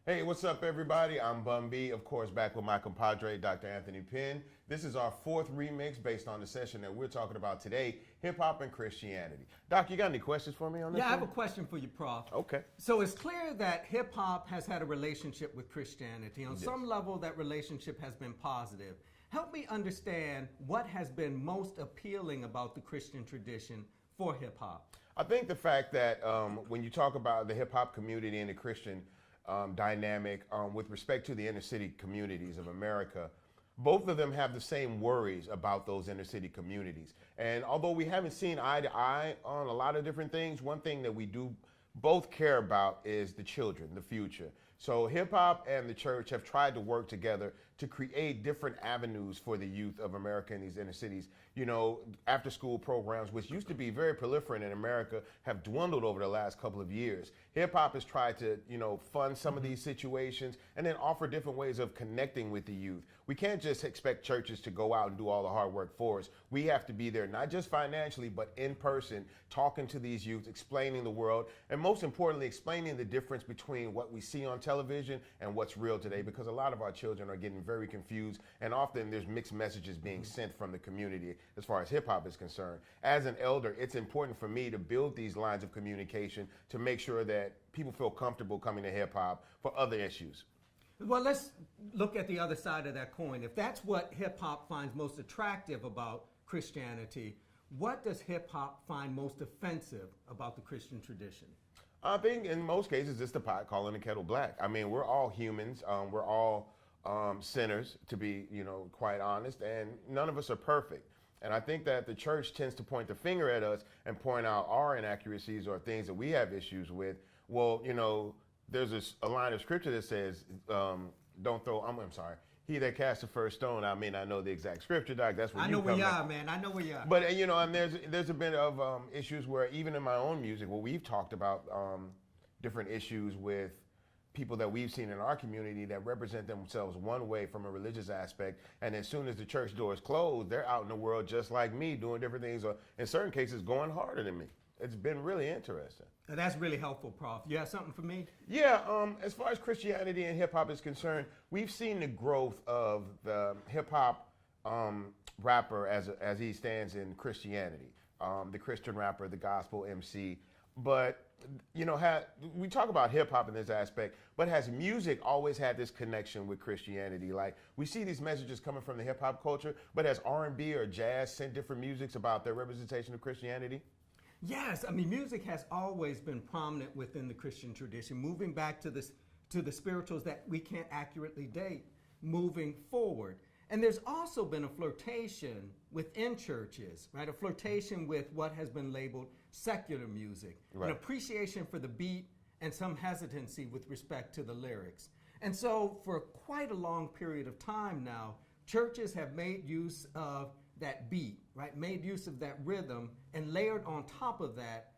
Hey, what's up, everybody? I'm Bun B, of course, back with my compadre, Dr. Anthony Penn. This is our fourth remix based on the session that we're talking about today, hip hop and Christianity. Doc, you got any questions for me on this? Yeah, I have a question for you, Prof. Okay. So it's clear that hip hop has had a relationship with Christianity. On some level, that relationship has been positive. Help me understand what has been most appealing about the Christian tradition for hip hop. I think the fact that when you talk about the hip hop community and the Christian dynamic with respect to the inner city communities of America, both of them have the same worries about those inner city communities. And although we haven't seen eye to eye on a lot of different things, one thing that we do both care about is the children, the future. So hip hop and the church have tried to work together to create different avenues for the youth of America in these inner cities. You know, after school programs, which used to be very proliferant in America, have dwindled over the last couple of years. Hip hop has tried to, fund some of these situations and then offer different ways of connecting with the youth. We can't just expect churches to go out and do all the hard work for us. We have to be there, not just financially, but in person, talking to these youth, explaining the world, and most importantly, explaining the difference between what we see on television and what's real today, because a lot of our children are getting very confused, and often there's mixed messages being sent from the community as far as hip hop is concerned. As an elder, it's important for me to build these lines of communication to make sure that people feel comfortable coming to hip hop for other issues. Well, let's look at the other side of that coin. If that's what hip hop finds most attractive about Christianity, what does hip hop find most offensive about the Christian tradition? I think in most cases it's the pot calling the kettle black. I mean, we're all humans. We're all sinners, to be, quite honest, and none of us are perfect. And I think that the church tends to point the finger at us and point out our inaccuracies or things that we have issues with. Well, there's a line of scripture that says, don't throw, I'm sorry, he that cast the first stone. I may not know the exact scripture, Doc. That's where I you know come where you in. are, man. I know where you are. But, and there's a bit of issues where even in my own music, where we've talked about different issues with people that we've seen in our community that represent themselves one way from a religious aspect, and as soon as the church doors close, they're out in the world just like me, doing different things, or in certain cases going harder than me. It's been really interesting. That's really helpful, Prof. You have something for me? Yeah, as far as Christianity and hip hop is concerned, we've seen the growth of the hip hop rapper as he stands in Christianity, the Christian rapper, the gospel MC. But we talk about hip hop in this aspect, but has music always had this connection with Christianity? Like, we see these messages coming from the hip hop culture, but has R&B or jazz sent different musics about their representation of Christianity? Yes, I mean, music has always been prominent within the Christian tradition, moving back to the spirituals that we can't accurately date, moving forward. And there's also been a flirtation within churches, right? A flirtation with what has been labeled secular music, right. An appreciation for the beat and some hesitancy with respect to the lyrics. And so for quite a long period of time now, churches have made use of that beat, right? Made use of that rhythm and layered on top of that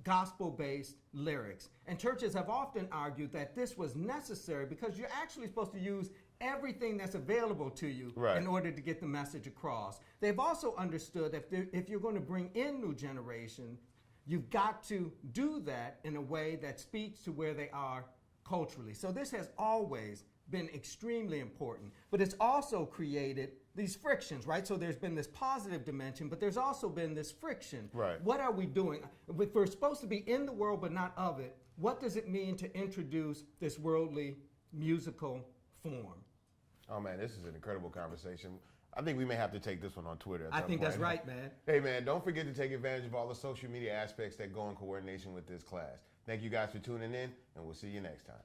gospel-based lyrics. And churches have often argued that this was necessary because you're actually supposed to use everything that's available to you in order to get the message across. They've also understood that if you're going to bring in new generation, you've got to do that in a way that speaks to where they are culturally. So this has always been extremely important, but it's also created these frictions, right? So there's been this positive dimension, but there's also been this friction. Right. What are we doing? If we're supposed to be in the world but not of it, what does it mean to introduce this worldly musical form? Oh man, this is an incredible conversation. I think we may have to take this one on Twitter at I some think point. that's right, man. Hey man, don't forget to take advantage of all the social media aspects that go in coordination with this class. Thank you guys for tuning in, and we'll see you next time.